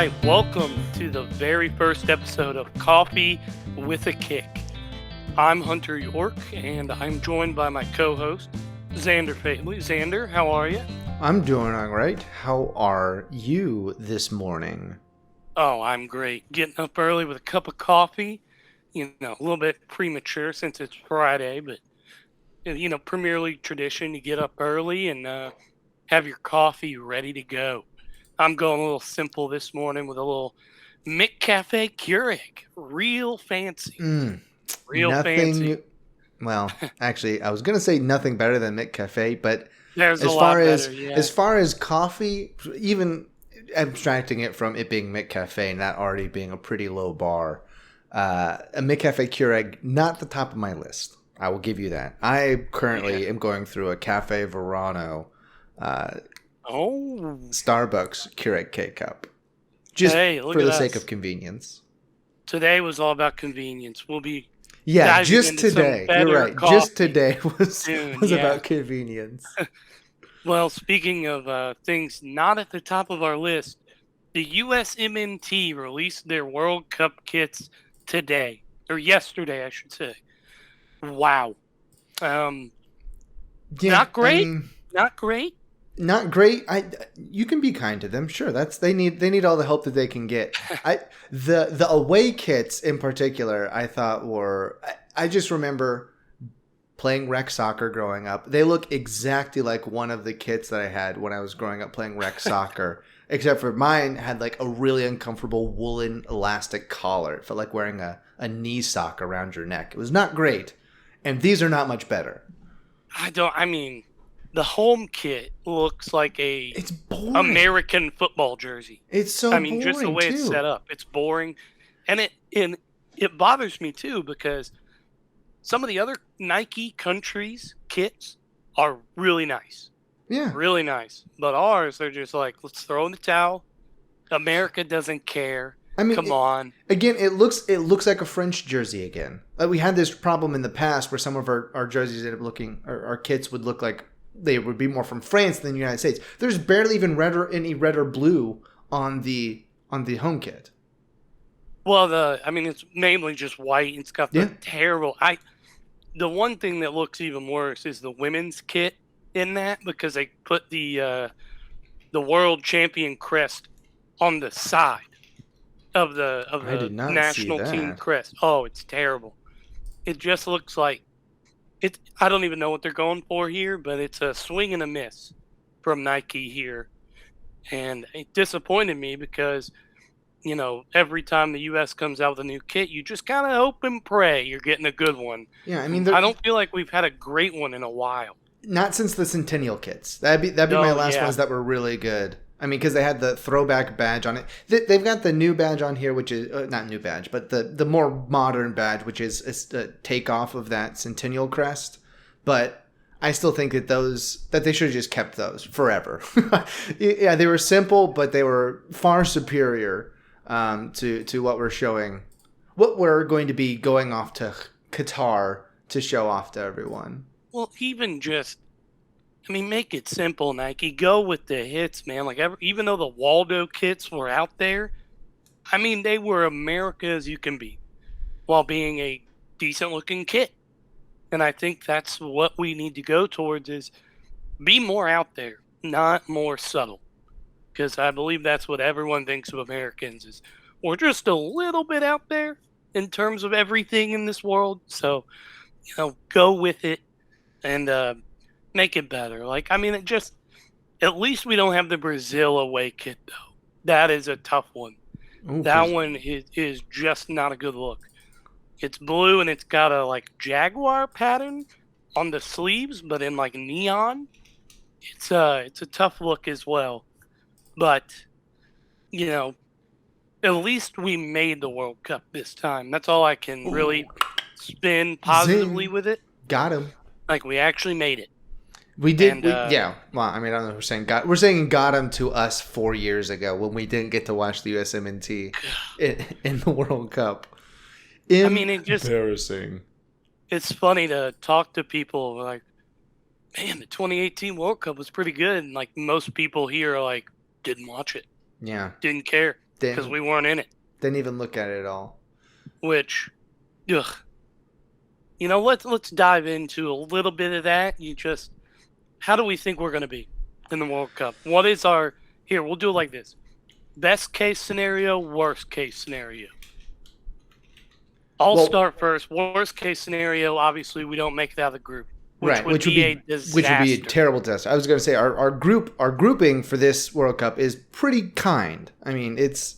right, welcome to the very first episode of Coffee with a Kick. I'm Hunter York, and I'm joined by my co-host, Zander Faley. Zander, how are you? I'm doing all right. How are you this morning? Oh, I'm great. Getting up early with a cup of coffee. A little bit premature since it's Friday, but, Premier League tradition, you get up early and have your coffee ready to go. I'm going a little simple this morning with a little McCafe Keurig. Real fancy. Real fancy. Nothing. Well, actually, I was gonna say nothing better than McCafe, but There's a as lot far as better, yeah. as far as coffee, even abstracting it from it being McCafe and that already being a pretty low bar, a McCafe Keurig not the top of my list. I will give you that. I currently am going through a Cafe Verano. Starbucks Keurig K-Cup. Just for the sake of convenience. Today was all about convenience. We'll be just today. You're right. Just today was about convenience. Well, speaking of things not at the top of our list, the USMNT released their World Cup kits today. Or yesterday, I should say. Wow. Not great. Not great. Not great. You can be kind to them. Sure, they need all the help that they can get. The away kits in particular, I thought I just remember playing rec soccer growing up. They look exactly like one of the kits that I had when I was growing up playing rec soccer, except for mine had like a really uncomfortable woolen elastic collar. It felt like wearing a knee sock around your neck. It was not great, and these are not much better. The home kit looks like it's boring. American football jersey. It's so boring, just the way it's set up. It's boring. And it bothers me, too, because some of the other Nike countries' kits are really nice. Yeah. Really nice. But ours, they're just like, let's throw in the towel. America doesn't care. Come on. Again, it looks like a French jersey again. We had this problem in the past where some of our jerseys ended up looking, our kits would look like they would be more from France than the United States. There's barely even any red or blue on the home kit. Well, it's mainly just white. It's got the terrible. The one thing that looks even worse is the women's kit in that, because they put the world champion crest on the side of the national team crest. Oh, it's terrible. It just looks like. I don't even know what they're going for here, but it's a swing and a miss from Nike here. And it disappointed me because, every time the U.S. comes out with a new kit, you just kind of hope and pray you're getting a good one. Yeah, I don't feel like we've had a great one in a while. Not since the Centennial kits. That'd be my last ones that were really good. Because they had the throwback badge on it. They've got the new badge on here, which is not new badge, but the more modern badge, which is a takeoff of that Centennial crest. But I still think that they should have just kept those forever. Yeah, they were simple, but they were far superior to what we're going to be going off to Qatar to show off to everyone. Well, even just. Make it simple, Nike. Go with the hits, man. Even though the Waldo kits were out there, they were America as you can be, while being a decent-looking kit. And I think that's what we need to go towards is be more out there, not more subtle. Because I believe that's what everyone thinks of Americans is we're just a little bit out there in terms of everything in this world. So, go with it and make it better. At least we don't have the Brazil away kit, though. That is a tough one. Ooh, that one is just not a good look. It's blue and it's got a jaguar pattern on the sleeves, but in neon. It's a tough look as well. But, at least we made the World Cup this time. That's all I can really spin positively with it. Got him. We actually made it. We did, yeah. Well, I don't know if we're saying got him to us 4 years ago when we didn't get to watch the USMNT in the World Cup. Embarrassing. It's funny to talk to people man, the 2018 World Cup was pretty good. And most people here are didn't watch it. Yeah. Didn't care. because Didn't we weren't in it. didn't even look at it at all. Which, ugh. Let's dive into a little bit of that. How do we think we're going to be in the World Cup? What is our here? We'll do it like this: best case scenario, worst case scenario. I'll start first. Worst case scenario, obviously, we don't make it out of the group, which would be a disaster. Which would be a terrible disaster. I was going to say our grouping for this World Cup is pretty kind. I mean, it's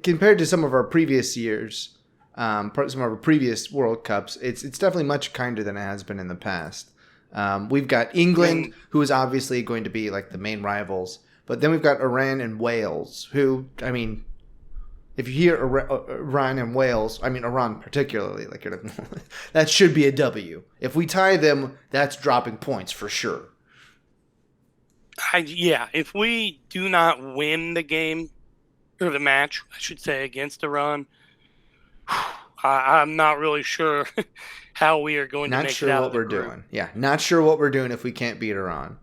compared to some of our previous years, some of our previous World Cups. It's definitely much kinder than it has been in the past. We've got England, who is obviously going to be like the main rivals, but then we've got Iran and Wales, who, I mean, if you hear Iran and Wales, I mean Iran particularly, like that should be a W. If we tie them, that's dropping points for sure. If we do not win the game or the match, I should say, against Iran, I'm not really sure how we are going to make it out of the group. Not sure what we're doing. Yeah, not sure what we're doing if we can't beat Iran.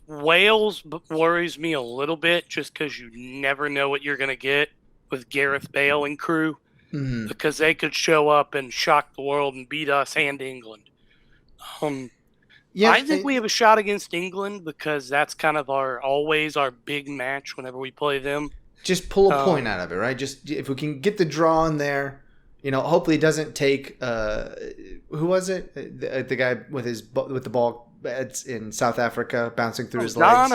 Wales worries me a little bit just because you never know what you're going to get with Gareth Bale and crew, because they could show up and shock the world and beat us and England. I think we have a shot against England because that's kind of always our big match whenever we play them. Just pull a point out of it, right? Just if we can get the draw in there, hopefully it doesn't take who was it? The guy with the ball in South Africa bouncing through his legs.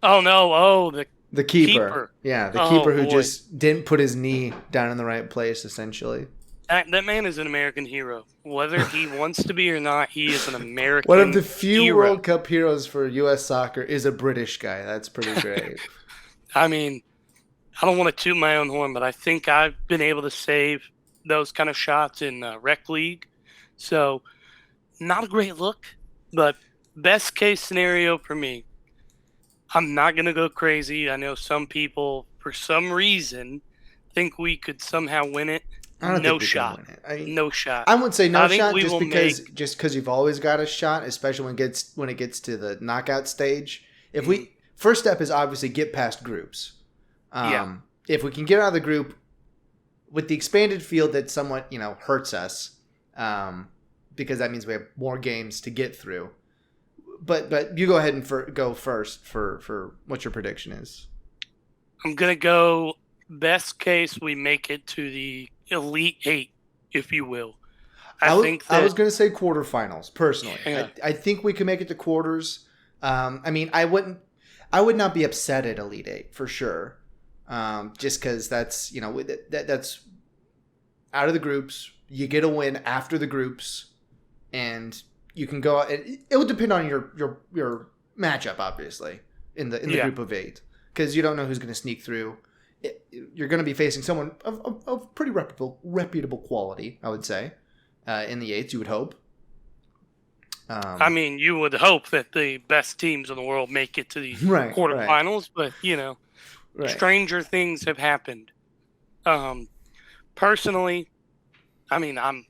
Oh no! The keeper. Yeah, the keeper who just didn't put his knee down in the right place, essentially. That man is an American hero. Whether he wants to be or not, he is an American hero. One of the few World Cup heroes for U.S. soccer is a British guy. That's pretty great. I mean, I don't want to toot my own horn, but I think I've been able to save those kind of shots in Rec League. So, not a great look, but best case scenario for me. I'm not going to go crazy. I know some people, for some reason, think we could somehow win it. I don't think we shot. Can win it. I mean, no shot. I wouldn't say no shot just because you've always got a shot, especially when it gets to the knockout stage. If first step is obviously get past groups. If we can get out of the group with the expanded field that somewhat hurts us, because that means we have more games to get through. But you go ahead and go first for what your prediction is. I'm gonna go best case we make it to the Elite Eight, if you will. I was gonna say quarterfinals personally. Yeah. I think we can make it to quarters. I mean, I would not be upset at Elite Eight for sure. Just because that's that's out of the groups. You get a win after the groups, and you can go. It would depend on your matchup, obviously, in the group of 8, because you don't know who's going to sneak through. You're going to be facing someone of pretty reputable quality, I would say, in the 8s. You would hope. I mean, you would hope that the best teams in the world make it to the quarterfinals, but stranger things have happened. Personally, I mean, I'm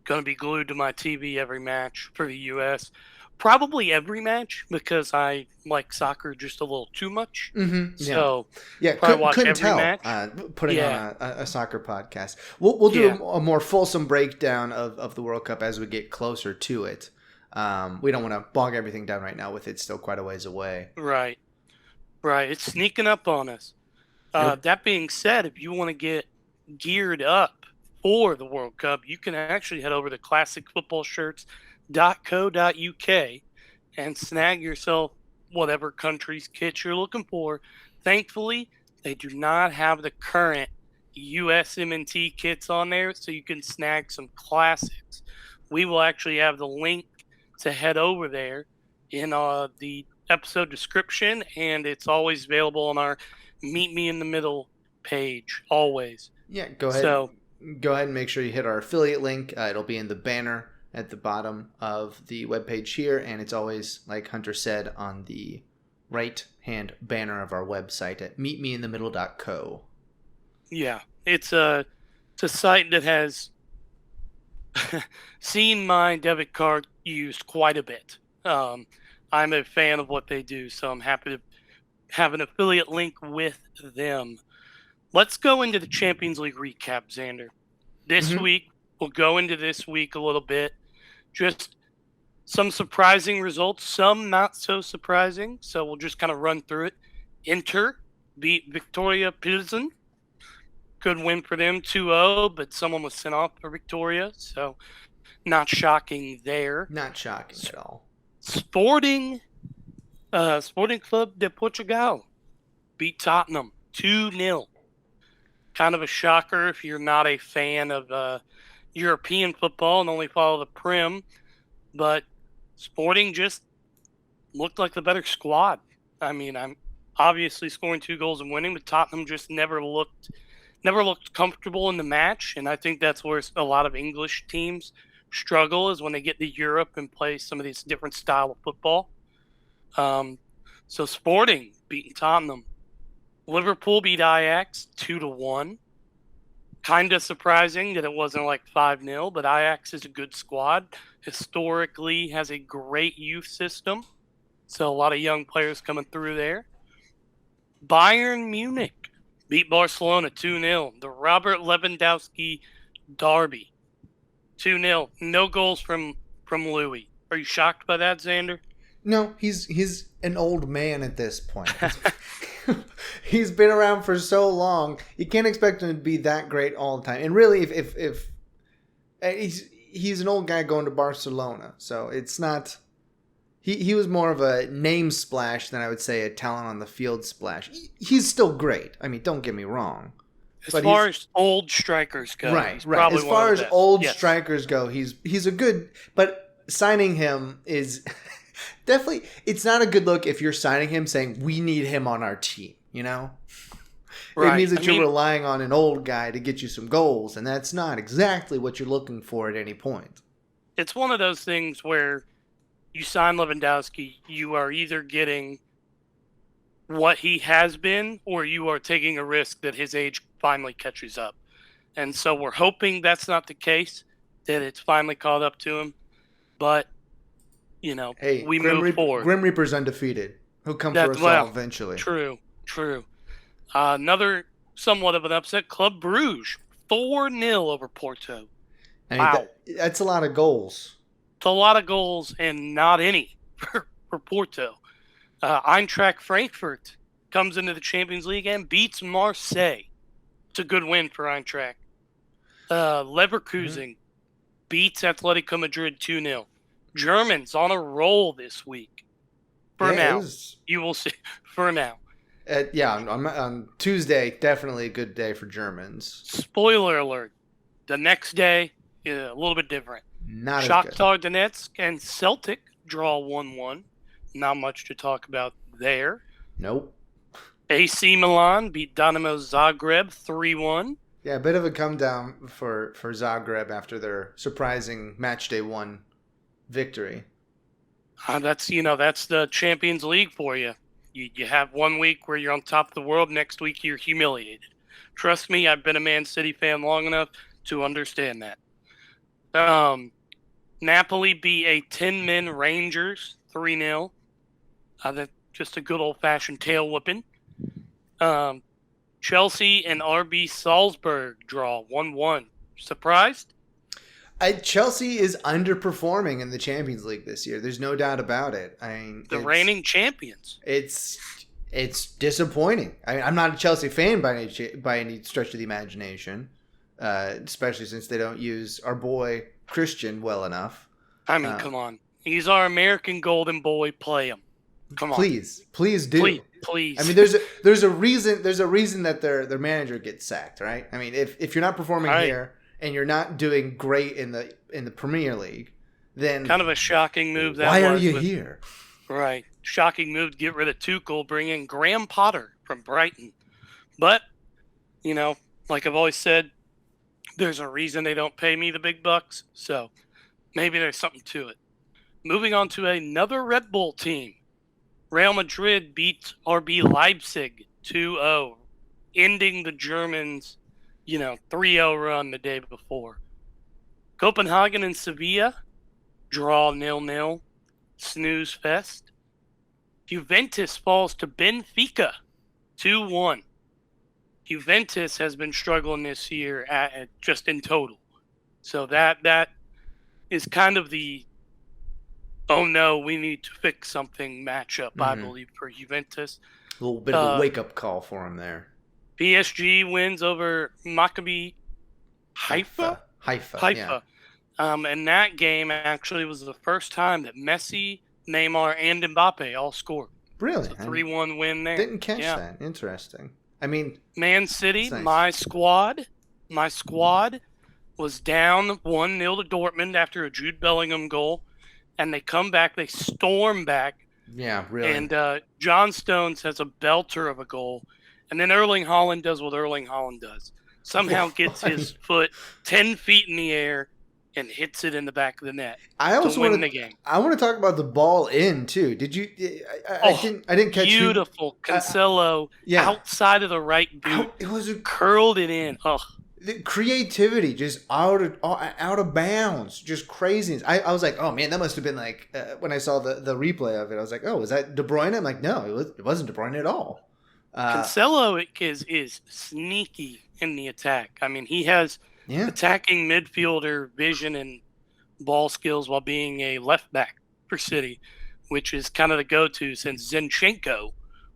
going to be glued to my TV every match for the U.S. Probably every match because I like soccer just a little too much. Mm-hmm. Yeah. So, couldn't tell. Putting on a soccer podcast. We'll do a more fulsome breakdown of the World Cup as we get closer to it. We don't want to bog everything down right now with it still quite a ways away. Right. It's sneaking up on us. That being said, if you want to get geared up for the World Cup, you can actually head over to classicfootballshirts.co.uk and snag yourself whatever country's kit you're looking for. Thankfully, they do not have the current USMNT kits on there, so you can snag some classics. We will actually have the link to head over there in the episode description, and it's always available on our Meet Me in the Middle page, always. Yeah, go ahead. Go ahead and make sure you hit our affiliate link. It'll be in the banner at the bottom of the webpage here, and it's always, like Hunter said, on the right-hand banner of our website at meetmeinthemiddle.co. Yeah, it's a site that has seen my debit card used quite a bit. I'm a fan of what they do, so I'm happy to have an affiliate link with them. let's go into the Champions League recap, Xander. This Mm-hmm. week, we'll go into this week a little bit. Just some surprising results, some not so surprising. So we'll just kind of run through it. Inter beat Victoria Pilsen. Good win for them, 2-0, but someone was sent off for Victoria. So not shocking there. Not shocking at all. Sporting Club de Portugal beat Tottenham 2-0. Kind of a shocker if you're not a fan of European football and only follow the Prem. But Sporting just looked like the better squad. I mean, I'm obviously scoring 2 goals and winning, but Tottenham just never looked comfortable in the match. And I think that's where a lot of English teams struggle, is when they get to Europe and play some of these different style of football. So Sporting beating Tottenham. Liverpool beat Ajax 2-1. Kind of surprising that it wasn't like 5-0, but Ajax is a good squad. Historically has a great youth system. So a lot of young players coming through there. Bayern Munich beat Barcelona 2-0. The Robert Lewandowski derby. 2-0. No goals from Louis. Are you shocked by that, Xander? No, he's an old man at this point. He's been around for so long. You can't expect him to be that great all the time. And really, if he's an old guy going to Barcelona, so it's not. He was more of a name splash than I would say a talent on the field splash. He's still great. I mean, don't get me wrong. As far as old strikers go, right. As far as old strikers go, he's a good. But signing him is definitely, it's not a good look if you're signing him saying we need him on our team. You know, It means that you're relying on an old guy to get you some goals, and that's not exactly what you're looking for at any point. It's one of those things where you sign Lewandowski, you are either getting what he has been, or you are taking a risk that his age finally catches up. And so we're hoping that's not the case, that it's finally caught up to him. But, we move forward. Grim Reaper's undefeated. He'll come for us all eventually. True. Another somewhat of an upset, Club Brugge, 4-0 over Porto. Wow. That's a lot of goals. It's a lot of goals and not any for Porto. Eintracht Frankfurt comes into the Champions League and beats Marseille. It's a good win for Eintracht. Leverkusen beats Atletico Madrid 2-0. Germans on a roll this week. For now. You will see. For now. On Tuesday, definitely a good day for Germans. Spoiler alert. The next day, a little bit different. Not Shakhtar Donetsk and Celtic draw 1-1. Not much to talk about there. Nope. AC Milan beat Dinamo Zagreb 3-1. Yeah, a bit of a come down for Zagreb after their surprising matchday 1 victory. That's the Champions League for you. You have 1 week where you're on top of the world. Next week you're humiliated. Trust me, I've been a Man City fan long enough to understand that. Napoli beat a 10-man Rangers 3-0. That's just a good old-fashioned tail whipping. Chelsea and RB Salzburg draw 1-1. Surprised? Chelsea is underperforming in the Champions League this year. There's no doubt about it. The reigning champions. It's disappointing. I'm not a Chelsea fan by any stretch of the imagination, especially since they don't use our boy Christian well enough. Come on. He's our American golden boy. Play him. Come on. Please do. Please. I mean, there's a reason that their manager gets sacked, right? I mean, if you're not performing here and you're not doing great in the Premier League, then kind of a shocking move. Why are you here? Right. Shocking move to get rid of Tuchel, bring in Graham Potter from Brighton. But, like I've always said, there's a reason they don't pay me the big bucks. So maybe there's something to it. Moving on to another Red Bull team. Real Madrid beats RB Leipzig 2-0, ending the Germans, 3-0 run the day before. Copenhagen and Sevilla draw 0-0. Snooze fest. Juventus falls to Benfica 2-1. Juventus has been struggling this year at just in total. So that is kind of the oh no, we need to fix something matchup, I believe, for Juventus. A little bit of a wake-up call for him there. PSG wins over Maccabi Haifa. Yeah. And that game actually was the first time that Messi, Neymar, and Mbappe all scored. Really? It's a 3-1 win there. Didn't catch that. Interesting. I mean, Man City, nice. my squad was down 1-0 to Dortmund after a Jude Bellingham goal, and they come back, they storm back. Yeah, really. And John Stones has a belter of a goal, and then Erling Haaland does what Erling Haaland does. Somehow gets his foot 10 feet in the air and hits it in the back of the net to win the game. I want to talk about the ball in too. Did you? I didn't catch. Beautiful Cancelo outside of the right boot. It was curled it in. Oh, the creativity just out of bounds, just craziness. I was like, oh man, that must have been like when I saw the replay of it. I was like, oh, was that De Bruyne? I'm like, no, it wasn't De Bruyne at all. Cancelo is sneaky in the attack. I mean, he has attacking midfielder vision and ball skills while being a left back for City, which is kind of the go-to since Zinchenko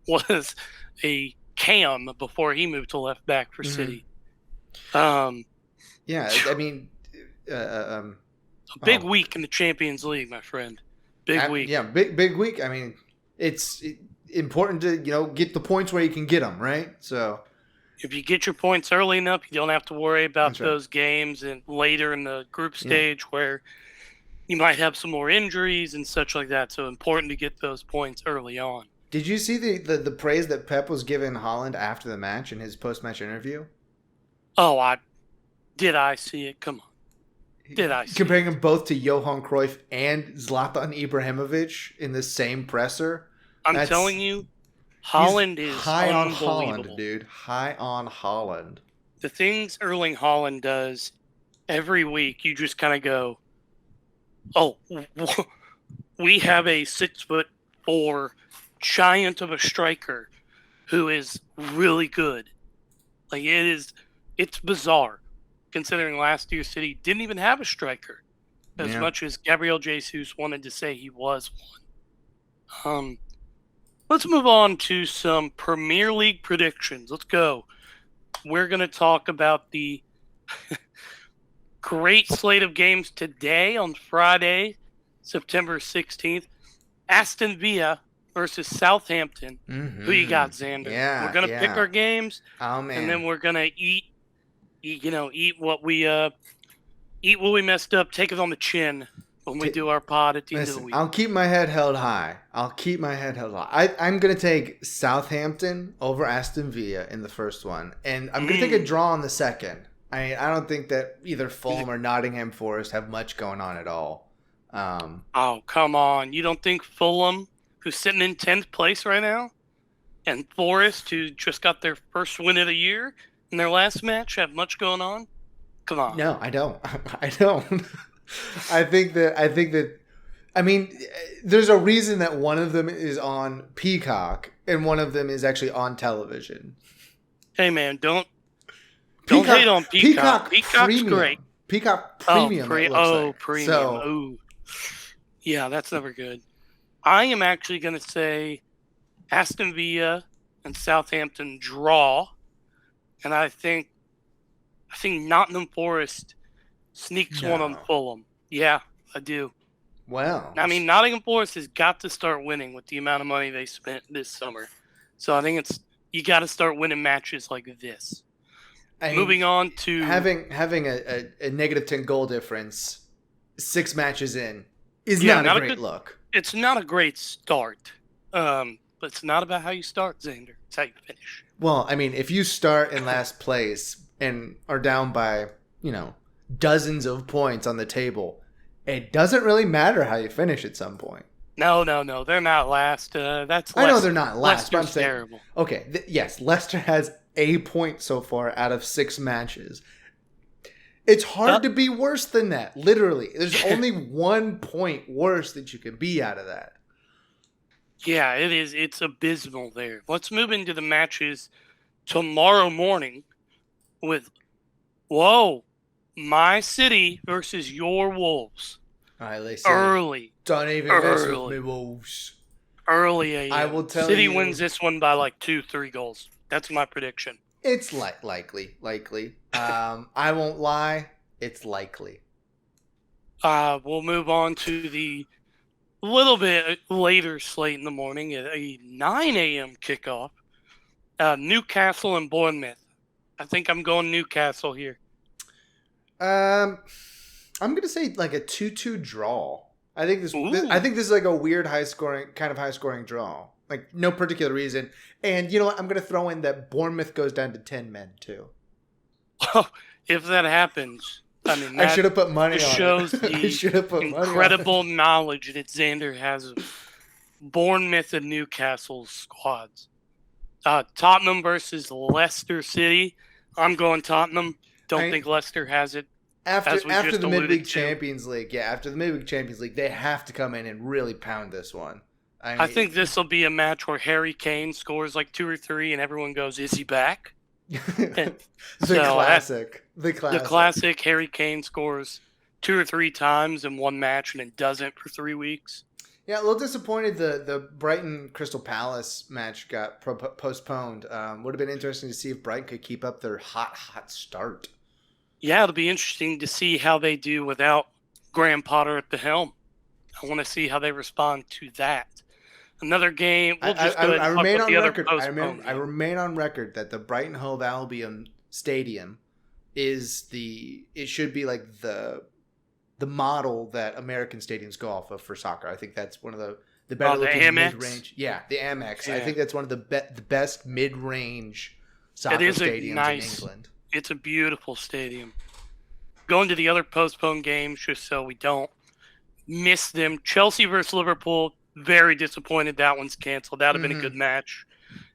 was a cam before he moved to left back for City. I mean, a big week in the Champions League, my friend. Big week. Yeah, big week. I mean, it's important to get the points where you can get them, right? So if you get your points early enough, you don't have to worry about those games and later in the group stage where you might have some more injuries and such like that. So important to get those points early on. Did you see the praise that Pep was giving Haaland after the match in his post-match interview? Oh, I see it? Come on. Did I see comparing them both to Johan Cruyff and Zlatan Ibrahimovic in the same presser? I'm telling you, Haaland is high on unbelievable. Haaland, dude. High on Haaland. The things Erling Haaland does every week, you just kind of go, oh, we have a 6'4" giant of a striker who is really good. Like it's bizarre considering last year City didn't even have a striker as much as Gabriel Jesus wanted to say he was one. Let's move on to some Premier League predictions. Let's go. We're going to talk about the great slate of games today on Friday, September 16th. Aston Villa versus Southampton. Who you got, Zander? Yeah, we're going to pick our games. Oh, man. And then we're going to eat what we messed up, take it on the chin when we do our pod at the end of the week. I'll keep my head held high. I'm going to take Southampton over Aston Villa in the first one. And I'm going to take a draw in the second. I don't think that either Fulham or Nottingham Forest have much going on at all. Oh, come on. You don't think Fulham, who's sitting in 10th place right now, and Forest, who just got their first win of the year in their last match, have much going on? Come on. No, I don't. I don't. I think that I mean, there's a reason that one of them is on Peacock and one of them is actually on television. Hey man, don't hate on Peacock. Peacock's Premium. great. Peacock Premium. Premium. So, ooh. Yeah, that's never good. I am actually going to say Aston Villa and Southampton draw, and I think Nottingham Forest sneaks one on Fulham. Yeah, I do. Well, I mean, Nottingham Forest has got to start winning with the amount of money they spent this summer. So I think you got to start winning matches like this. Moving on to having a negative 10 goal difference 6 matches in is not a great look. It's not a great start. But it's not about how you start, Zander. It's how you finish. Well, I mean, if you start in last place and are down by, dozens of points on the table, it doesn't really matter how you finish at some point. No. They're not last. That's I know they're not last, but I'm saying, terrible. Okay, yes, Leicester has a point so far out of 6 matches. It's hard to be worse than that. Literally, there's only 1 point worse that you can be out of that. Yeah, it is. It's abysmal there. Let's move into the matches tomorrow morning with, whoa, my city versus your Wolves. All right, let's see. Early, Don't even mess with me, early, Wolves. early I AM. will tell City wins you, this one by like 2, 3 goals. That's my prediction. it's likely. I won't lie, it's likely. We'll move on to the little bit later slate in the morning at a 9 a.m. kickoff. Newcastle and Bournemouth. I think I'm going Newcastle here. Um, I'm gonna say like a 2-2 draw. Ooh. I think this is like a weird high scoring draw. Like no particular reason. And you know what? I'm gonna throw in that Bournemouth goes down to 10 men too. If that happens, I mean, I that should have put money just on shows it. I the should have put money on it. incredible knowledge that Zander has of Bournemouth and Newcastle squads. Tottenham versus Leicester City. I'm going Tottenham. Don't think Leicester has it, as we After just the alluded midweek to. Champions League, after the midweek Champions League, they have to come in and really pound this one. I think this will be a match where Harry Kane scores like 2 or 3, and everyone goes, "Is he back?" the So classic, the classic Harry Kane scores 2 or 3 times in one match and it doesn't for 3 weeks. Yeah, a little disappointed the Brighton Crystal Palace match got postponed. Would have been interesting to see if Brighton could keep up their hot start. Yeah, it'll be interesting to see how they do without Graham Potter at the helm. I want to see how they respond to that. Another game. We'll just go ahead and talk about the other postponed I game. remain on record that the Brighton Hove Albion Stadium it should be like the model that American stadiums go off of for soccer. I think that's one of the better looking mid range. Yeah, the Amex. Yeah. I think that's one of the best mid range soccer stadiums in England. It's a beautiful stadium. Going to the other postponed games just so we don't miss them. Chelsea versus Liverpool. Very disappointed that one's canceled. That would have been a good match.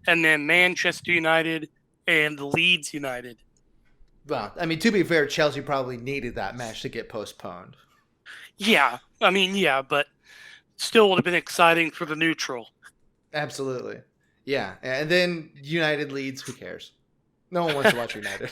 And then Manchester United and Leeds United. Well, I mean, to be fair, Chelsea probably needed that match to get postponed. Yeah, but still would have been exciting for the neutral. Absolutely. Yeah, and then United Leeds, who cares? No one wants to watch United.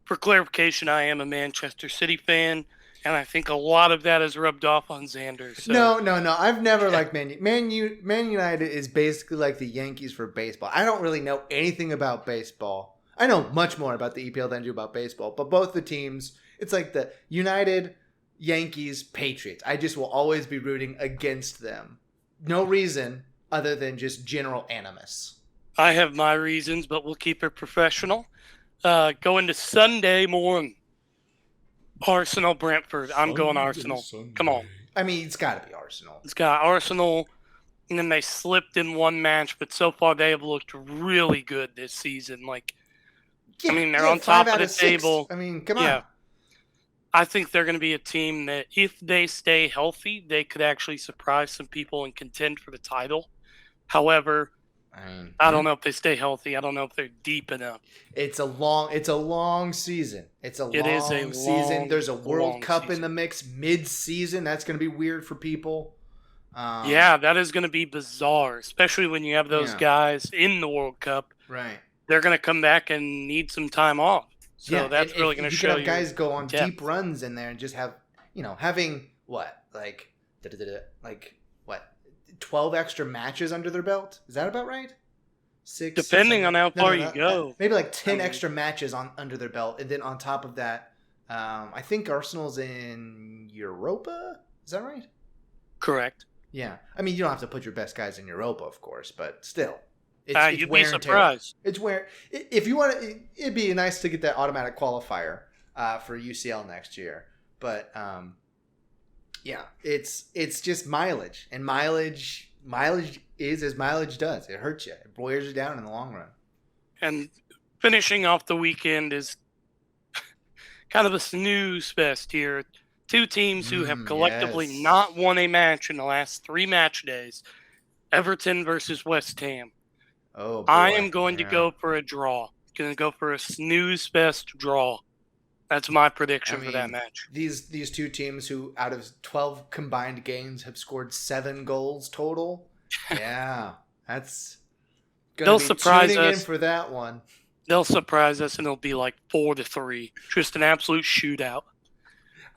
For clarification, I am a Manchester City fan, and I think a lot of that has rubbed off on Zander. So. No. I've never liked Man United is basically like the Yankees for baseball. I don't really know anything about baseball. I know much more about the EPL than I do about baseball, but both the teams, it's like the United, Yankees, Patriots. I just will always be rooting against them. No reason other than just general animus. I have my reasons, but we'll keep it professional. Going to Sunday morning. Arsenal, Brentford. I'm going Arsenal. Come on. I mean, it's got to be Arsenal. It's got Arsenal, and then they slipped in one match, but so far they have looked really good this season. They're on top of the table. I mean, come on. I think they're going to be a team that, if they stay healthy, they could actually surprise some people and contend for the title. However, I don't know if they stay healthy. I don't know if they're deep enough. It's a long season. It is a long season. There's a World Cup in the mix mid-season. That's going to be weird for people. That is going to be bizarre, especially when you have those guys in the World Cup. Right. They're going to come back and need some time off. So that's really going to show you. You can have guys go on deep runs in there and just have, having what, 12 extra matches under their belt? Is that about right? 6, depending on how far you go. Maybe 10 extra matches under their belt, and then on top of that, I think Arsenal's in Europa. Is that right? Correct. Yeah, I mean, you don't have to put your best guys in Europa, of course, but still, you'd be surprised. It's where if you want to, it'd be nice to get that automatic qualifier for UCL next year, but yeah, it's just mileage, and mileage is as mileage does. It hurts you. It wears you down in the long run. And finishing off the weekend is kind of a snooze fest here. Two teams who have collectively not won a match in the last 3 match days. Everton versus West Ham. Oh, boy. I am going to go for a draw. Going to go for a snooze fest draw. That's my prediction for that match. These two teams who, out of 12 combined games, have scored 7 goals total. Yeah, that's Gonna They'll be surprise tuning in us. for that one. They'll surprise us, and it'll be like 4-3, just an absolute shootout.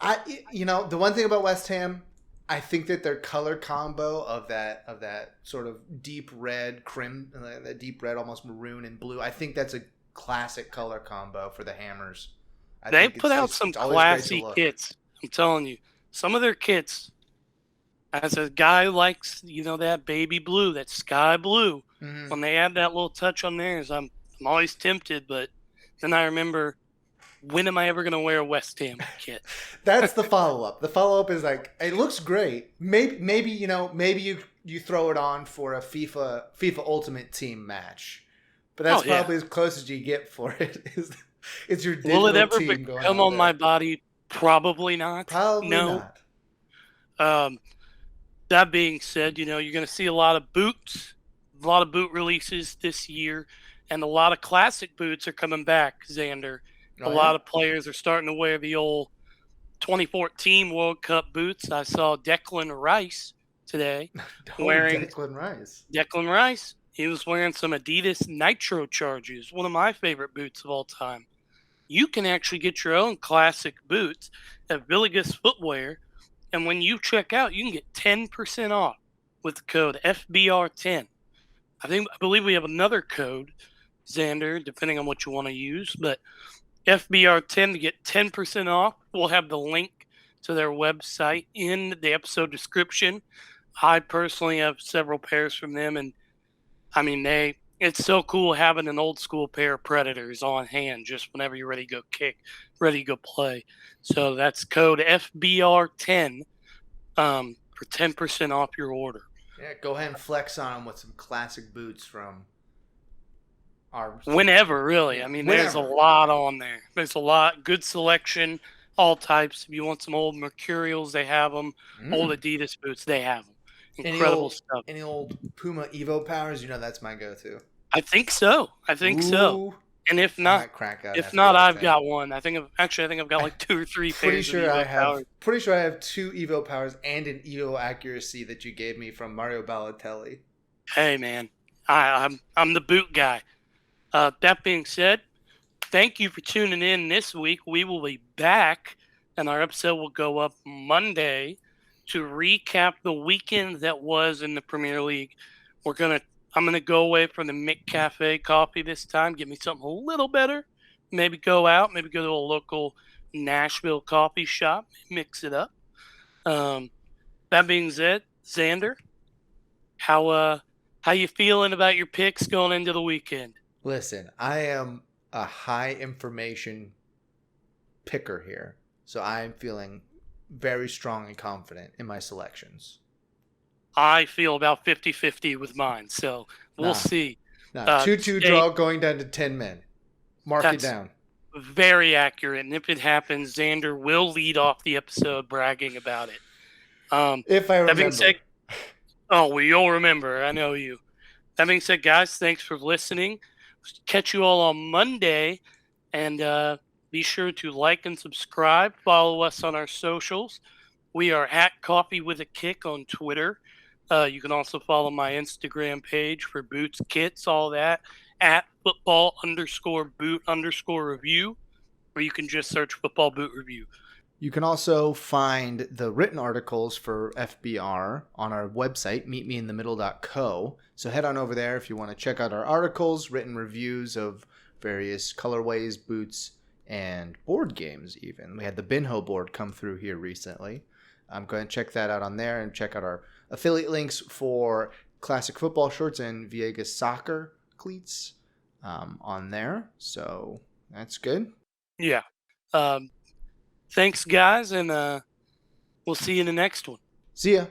The one thing about West Ham, I think that their color combo of that sort of deep red, that deep red, almost maroon and blue. I think that's a classic color combo for the Hammers. I They think put out some it's always great to classy look. kits. I'm telling you, some of their kits. As a guy who likes, that baby blue, that sky blue. Mm-hmm. When they add that little touch on theirs, I'm always tempted. But then I remember, when am I ever going to wear a West Ham kit? That's the follow up. The follow up is like, it looks great. Maybe you throw it on for a FIFA Ultimate Team match, but that's probably as close as you get for it. It's your digital Will it ever team going come on my body? Probably not. Probably no. not. That being said, you're going to see a lot of boots, a lot of boot releases this year, and a lot of classic boots are coming back, Zander. A lot of players are starting to wear the old 2014 World Cup boots. I saw Declan Rice today wearing Declan Rice. He was wearing some Adidas Nitro Charges, one of my favorite boots of all time. You can actually get your own classic boots at Billy Gus Footwear, and when you check out, you can get 10% off with the code FBR10. I believe we have another code, Zander, depending on what you want to use, but FBR10 to get 10% off. We'll have the link to their website in the episode description. I personally have several pairs from them, and I mean, it's so cool having an old school pair of Predators on hand just whenever you're ready to go kick, ready to go play. So that's code FBR10 for 10% off your order. Yeah, go ahead and flex on them with some classic boots from our... Whenever, really. I mean, there's a lot on there. There's a lot. Good selection, all types. If you want some old Mercurials, they have them. Old Adidas boots, they have them. Incredible stuff. Any old Puma Evo Powers? That's my go-to. I think so. So. And if not, I've got one. I think I've got like 2 or 3 pairs of Evo Powers. Pretty sure I have 2 Evo Powers and an Evo Accuracy that you gave me from Mario Balotelli. Hey man, I'm the boot guy. That being said, thank you for tuning in this week. We will be back, and our episode will go up Monday to recap the weekend that was in the Premier League. I'm gonna go away from the McCafe coffee this time. Get me something a little better. Maybe go out. Maybe go to a local Nashville coffee shop. Mix it up. That being said, Zander, how you feeling about your picks going into the weekend? Listen, I am a high information picker here, so I'm feeling very strong and confident in my selections. I feel about 50-50 with mine, so we'll see. 2-2 draw going down to 10 men. Mark it down. Very accurate, and if it happens, Zander will lead off the episode bragging about it. If I remember. You'll remember. I know you. That being said, guys, thanks for listening. Catch you all on Monday, and be sure to like and subscribe. Follow us on our socials. We are at Coffee with a Kick on Twitter. You can also follow my Instagram page for boots, kits, all that, at football_boot_review, or you can just search Football Boot Review. You can also find the written articles for FBR on our website, meetmeinthemiddle.co. So head on over there if you want to check out our articles, written reviews of various colorways, boots, and board games even. We had the Binho board come through here recently. Go ahead and check that out on there, and check out our affiliate links for classic football shorts and Viegas soccer cleats on there. So that's good. Yeah. Thanks, guys, and we'll see you in the next one. See ya.